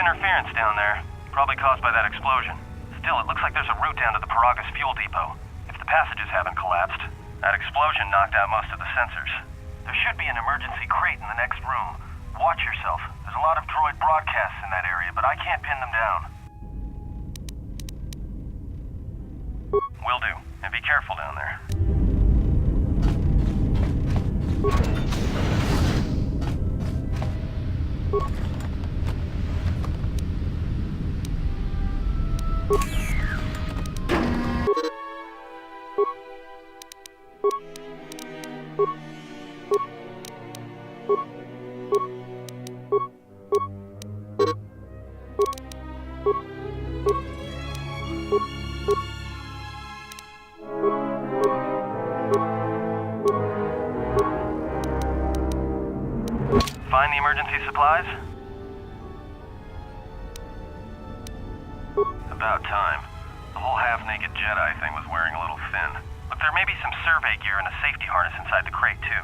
interference down there, probably caused by that explosion. Still, it looks like there's a route down to the Peragus fuel depot. If the passages haven't collapsed, that explosion knocked out most of the sensors. There should be an emergency crate in the next room. Watch yourself. There's a lot of droid broadcasts in that area, but I can't pin them down. Will do. And be careful down there. Find the emergency supplies? About time. The whole half-naked Jedi thing was wearing a little thin. Look, there may be some survey gear and a safety harness inside the crate, too.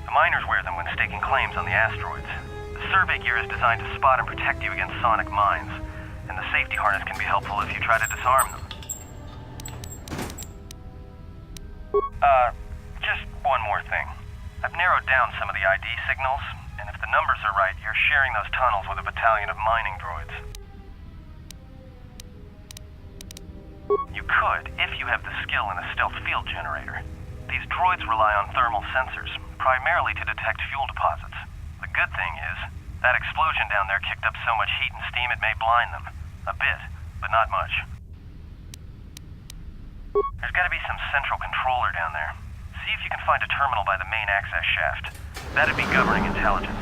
The miners wear them when staking claims on the asteroids. The survey gear is designed to spot and protect you against sonic mines, and the safety harness can be helpful if you try to disarm them. Just one more thing. I've narrowed down some of the ID signals, and if the numbers are right, you're sharing those tunnels with a battalion of mining droids. You could, if you have the skill in a stealth field generator. These droids rely on thermal sensors, primarily to detect fuel deposits. The good thing is, that explosion down there kicked up so much heat and steam it may blind them. A bit, but not much. There's gotta be some central controller down there. See if you can find a terminal by the main access shaft. That'd be governing intelligence.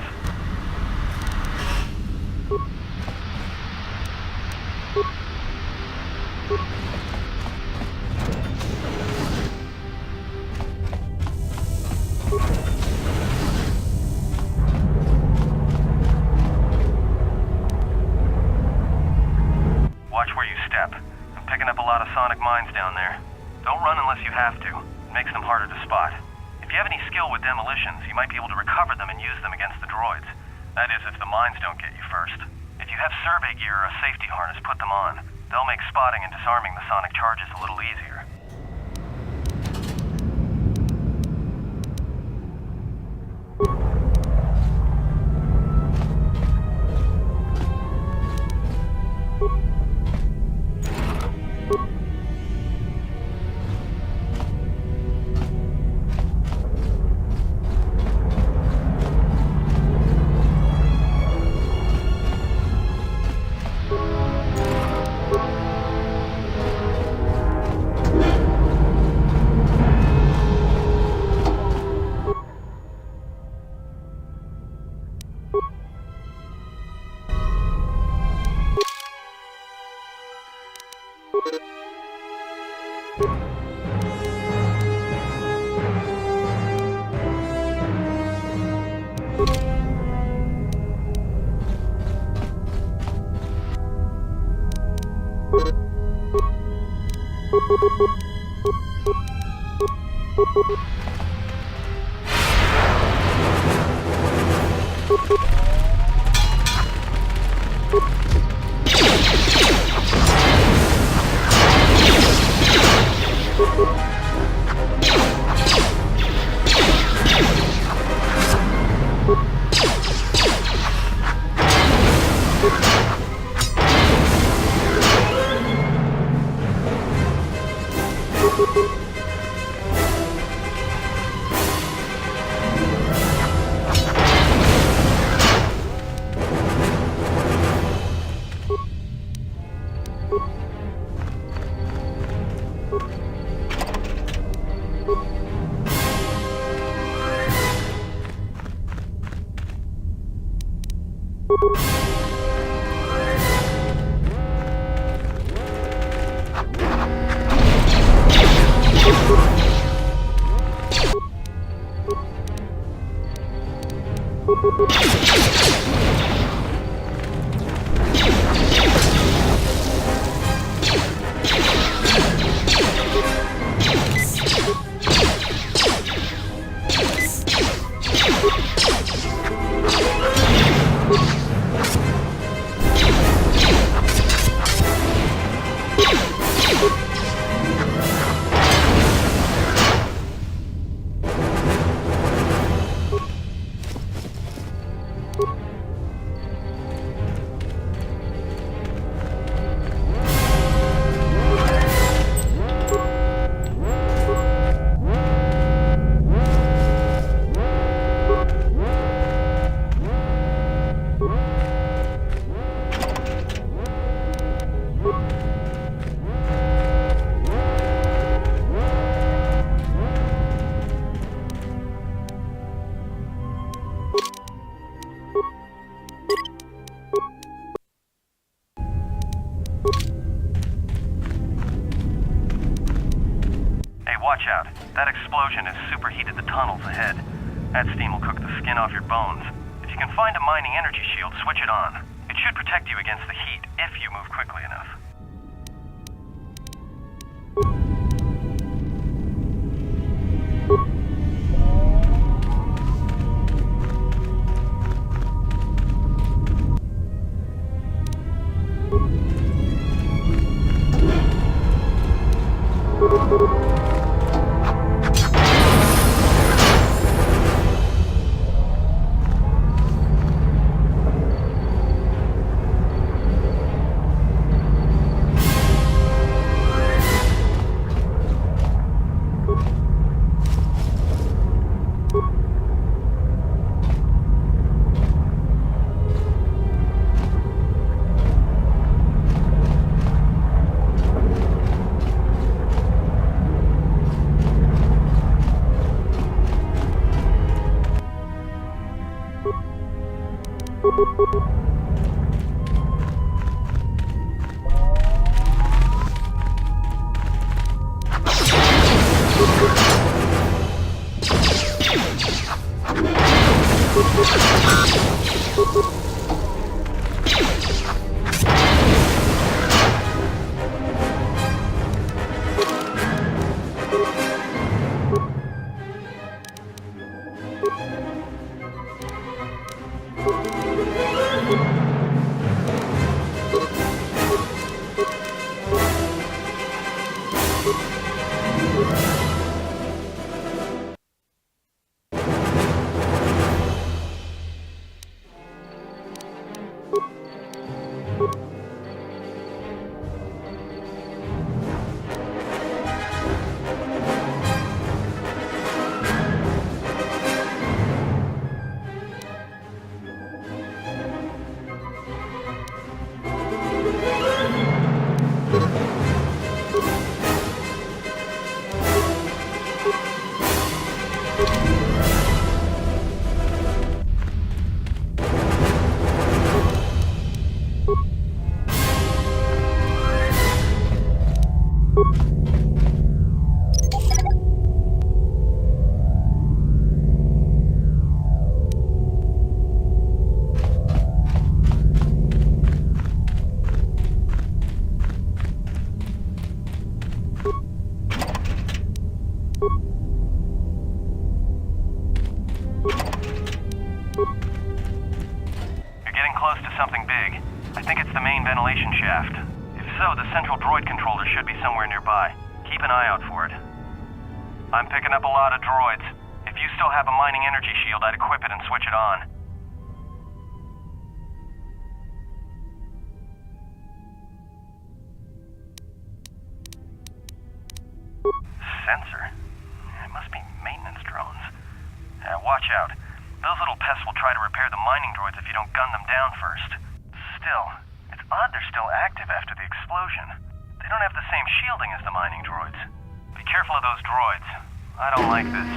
Watch where you step. I'm picking up a lot of sonic mines down there. Don't run unless you have to. It makes them harder to spot. If you have any skill with demolitions, you might be able to recover them and use them against the droids. That is, if the mines don't get you first. If you have survey gear or a safety harness, put them on. They'll make spotting and disarming the sonic charges a little easier. That explosion has superheated the tunnels ahead. That steam will cook the skin off your bones. If you can find a mining energy shield, switch it on. It should protect you against the heat if you move quickly enough. Something big. I think it's the main ventilation shaft. If so, the central droid controller should be somewhere nearby. Keep an eye out for it. I'm picking up a lot of droids. If you still have a mining energy shield, I'd equip it and switch it on. Sensor? It must be maintenance drones. Watch out. Those little pests will try to repair the mining droids if you don't gun them down first. Still, it's odd they're still active after the explosion. They don't have the same shielding as the mining droids. Be careful of those droids. I don't like this.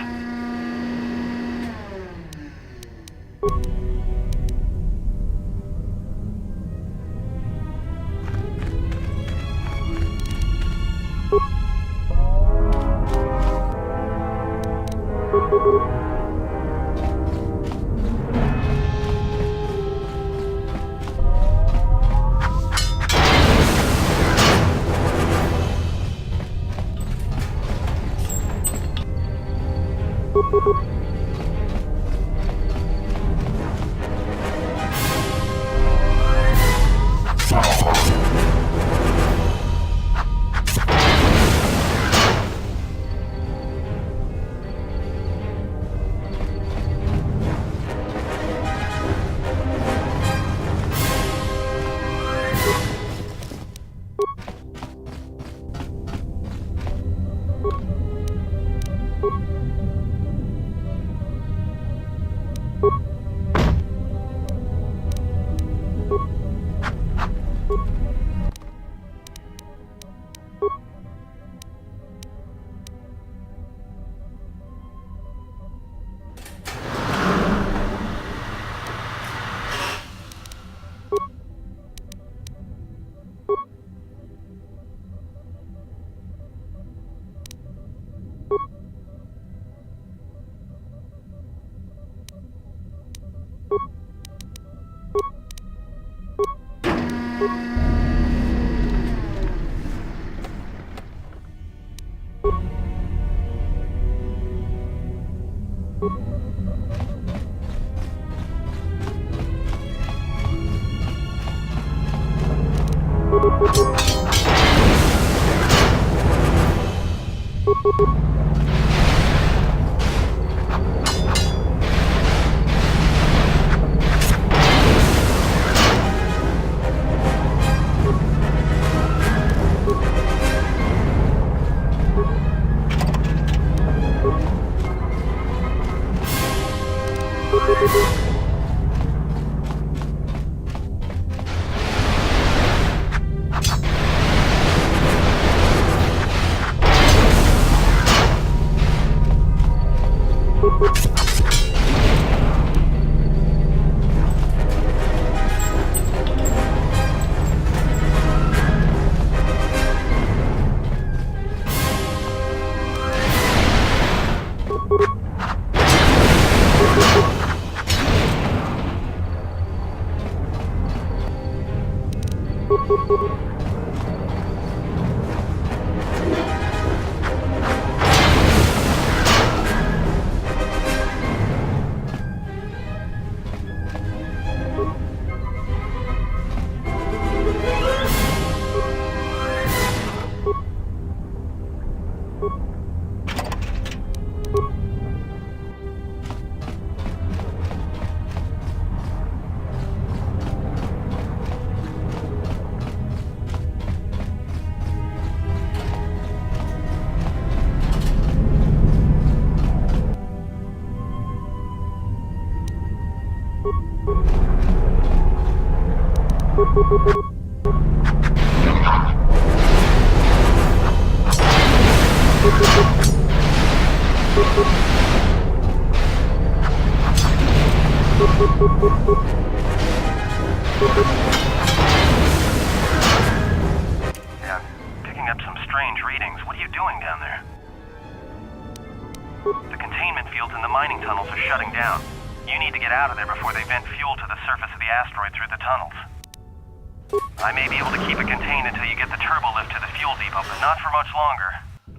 Yeah, picking up some strange readings. What are you doing down there? The containment fields in the mining tunnels are shutting down. You need to get out of there before they vent fuel to the surface of the asteroid through the tunnels. I may be able to keep it contained until you get the turbo lift to the fuel depot, but not for much longer.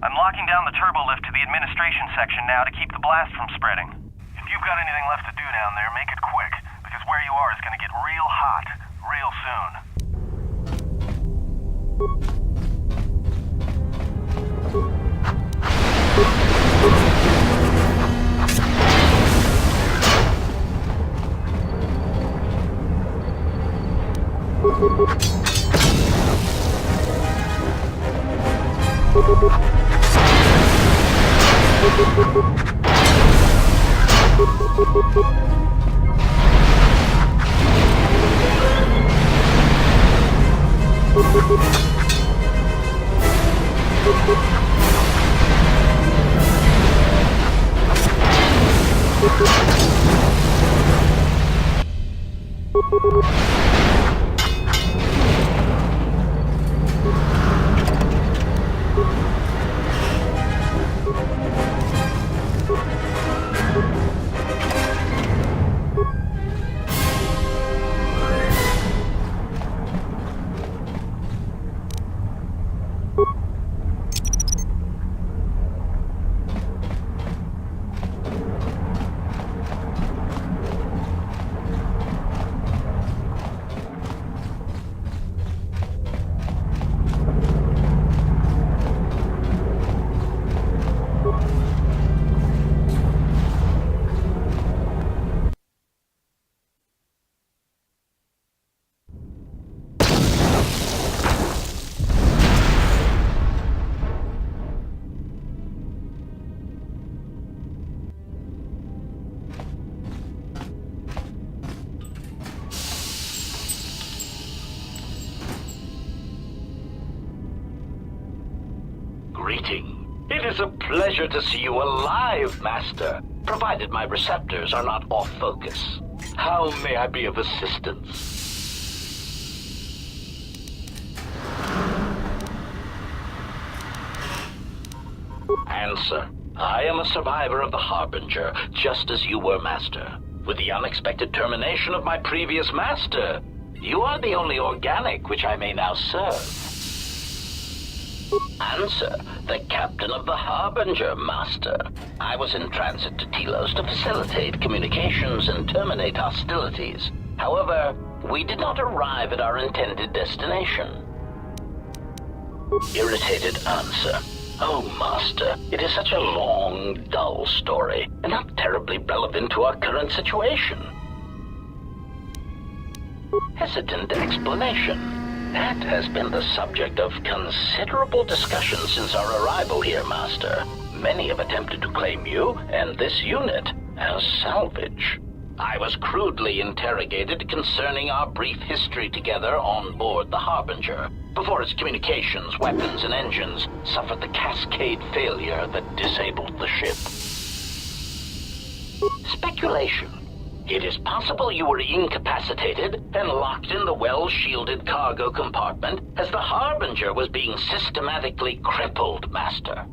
I'm locking down the turbo lift to the administration section now to keep the blast from spreading. If you've got anything left to do down there, make it quick, because where you are is going to get real hot real soon. Greeting. It is a pleasure to see you alive, Master, provided my receptors are not off focus. How may I be of assistance? Answer. I am a survivor of the Harbinger, just as you were, Master. With the unexpected termination of my previous Master, you are the only organic which I may now serve. Answer, the captain of the Harbinger, Master. I was in transit to Telos to facilitate communications and terminate hostilities. However, we did not arrive at our intended destination. Irritated answer. Oh, Master, it is such a long, dull story, and not terribly relevant to our current situation. Hesitant explanation. That has been the subject of considerable discussion since our arrival here, Master. Many have attempted to claim you and this unit as salvage. I was crudely interrogated concerning our brief history together on board the Harbinger, before its communications, weapons, and engines suffered the cascade failure that disabled the ship. Speculation. It is possible you were incapacitated and locked in the well-shielded cargo compartment as the Harbinger was being systematically crippled, Master.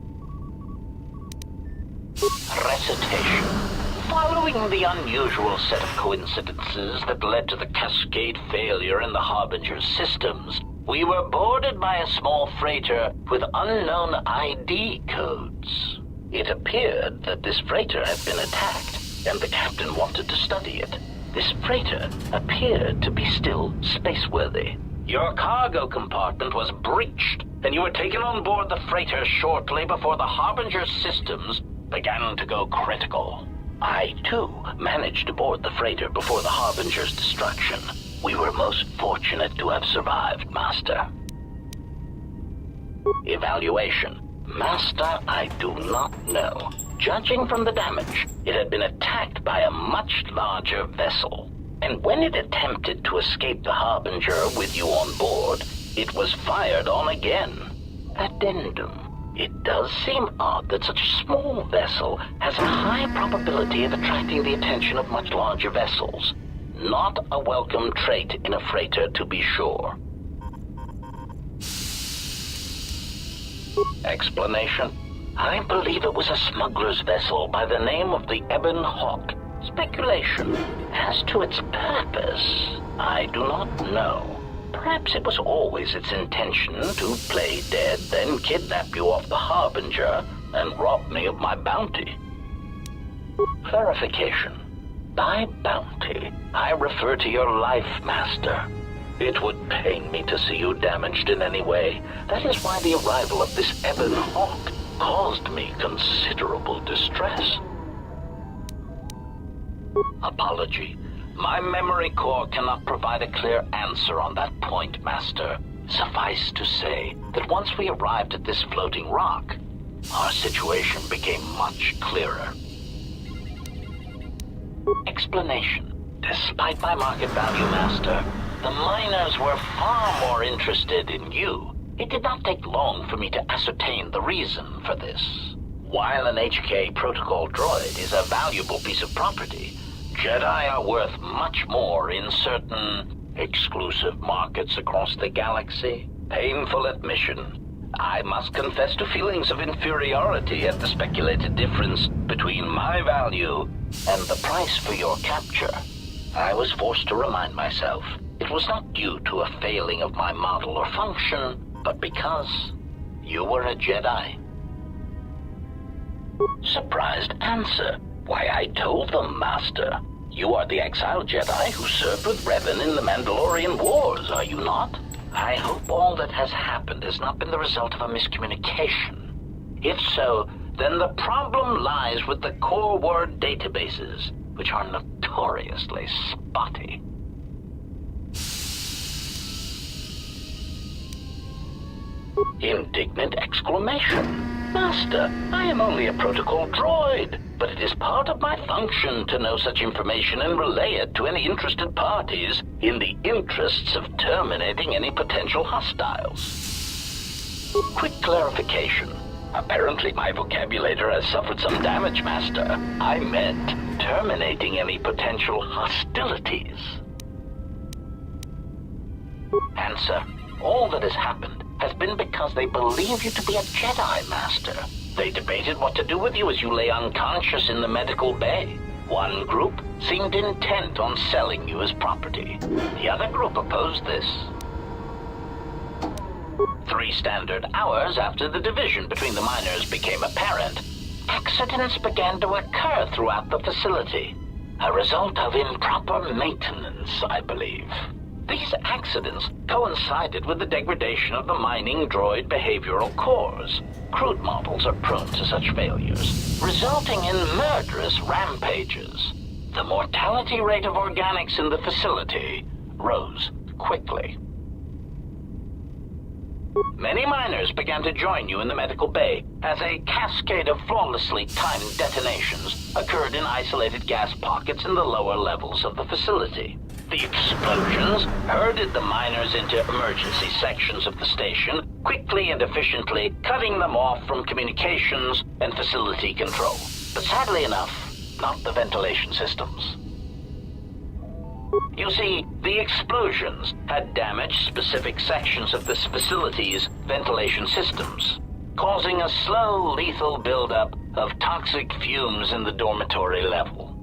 Recitation. Following the unusual set of coincidences that led to the cascade failure in the Harbinger's systems, we were boarded by a small freighter with unknown ID codes. It appeared that this freighter had been attacked, and the captain wanted to study it. This freighter appeared to be still spaceworthy. Your cargo compartment was breached, and you were taken on board the freighter shortly before the Harbinger's systems began to go critical. I, too, managed to board the freighter before the Harbinger's destruction. We were most fortunate to have survived, Master. Evaluation. Master, I do not know. Judging from the damage, it had been attacked by a much larger vessel. And when it attempted to escape the Harbinger with you on board, it was fired on again. Addendum. It does seem odd that such a small vessel has a high probability of attracting the attention of much larger vessels. Not a welcome trait in a freighter, to be sure. Explanation. I believe it was a smuggler's vessel by the name of the Ebon Hawk. Speculation. As to its purpose, I do not know. Perhaps it was always its intention to play dead, then kidnap you off the Harbinger and rob me of my bounty. Clarification. By bounty, I refer to your life, Master. It would pain me to see you damaged in any way. That is why the arrival of this Ebon Hawk caused me considerable distress. Apology. My memory core cannot provide a clear answer on that point, Master. Suffice to say that once we arrived at this floating rock, our situation became much clearer. Explanation. Despite my market value, Master, the miners were far more interested in you. It did not take long for me to ascertain the reason for this. While an HK protocol droid is a valuable piece of property, Jedi are worth much more in certain exclusive markets across the galaxy. Painful admission. I must confess to feelings of inferiority at the speculated difference between my value and the price for your capture. I was forced to remind myself it was not due to a failing of my model or function, but because you were a Jedi. Surprised answer. Why, I told them, Master. You are the exiled Jedi who served with Revan in the Mandalorian Wars, are you not? I hope all that has happened has not been the result of a miscommunication. If so, then the problem lies with the core word databases, which are notoriously spotty. Indignant exclamation. Master, I am only a protocol droid, but it is part of my function to know such information and relay it to any interested parties in the interests of terminating any potential hostiles. Quick clarification. Apparently my vocabulator has suffered some damage, Master. I meant terminating any potential hostilities. Answer. All that has happened has been because they believe you to be a Jedi, Master. They debated what to do with you as you lay unconscious in the medical bay. One group seemed intent on selling you as property. The other group opposed this. 3 standard hours after the division between the miners became apparent, accidents began to occur throughout the facility. A result of improper maintenance, I believe. These accidents coincided with the degradation of the mining droid behavioral cores. Crude models are prone to such failures, resulting in murderous rampages. The mortality rate of organics in the facility rose quickly. Many miners began to join you in the medical bay as a cascade of flawlessly timed detonations occurred in isolated gas pockets in the lower levels of the facility. The explosions herded the miners into emergency sections of the station, quickly and efficiently cutting them off from communications and facility control. But sadly enough, not the ventilation systems. You see, the explosions had damaged specific sections of this facility's ventilation systems, causing a slow, lethal buildup of toxic fumes in the dormitory level.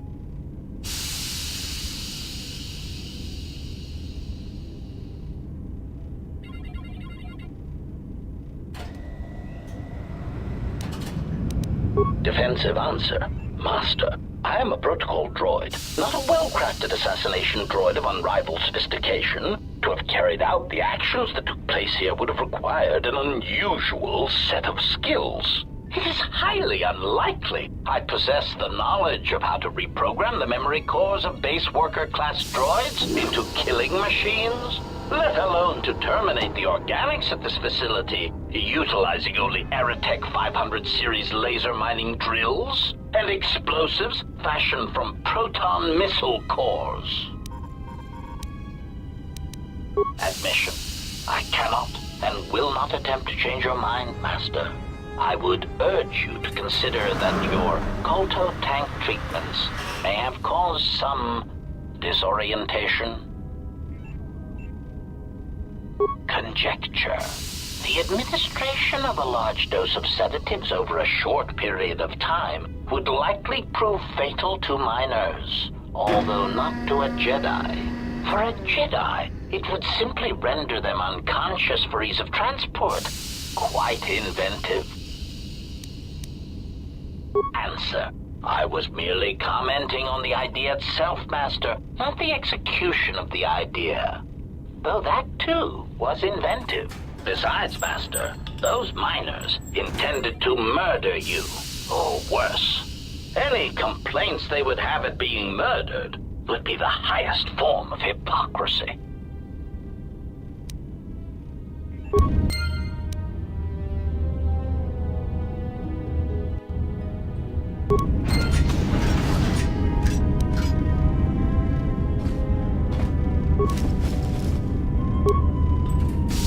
Defensive answer. Master, I am a protocol droid, not a well-crafted assassination droid of unrivaled sophistication. To have carried out the actions that took place here would have required an unusual set of skills. It is highly unlikely I possess the knowledge of how to reprogram the memory cores of base worker-class droids into killing machines, let alone to terminate the organics at this facility, utilizing only Aerotech 500 series laser mining drills and explosives fashioned from proton missile cores. Admission. I cannot and will not attempt to change your mind, Master. I would urge you to consider that your KOTOR tank treatments may have caused some disorientation. Conjecture. The administration of a large dose of sedatives over a short period of time would likely prove fatal to miners, although not to a Jedi. For a Jedi, it would simply render them unconscious for ease of transport. Quite inventive. Answer. I was merely commenting on the idea itself, Master, not the execution of the idea. Though that, too, was inventive. Besides, Master, those miners intended to murder you, or worse. Any complaints they would have at being murdered would be the highest form of hypocrisy.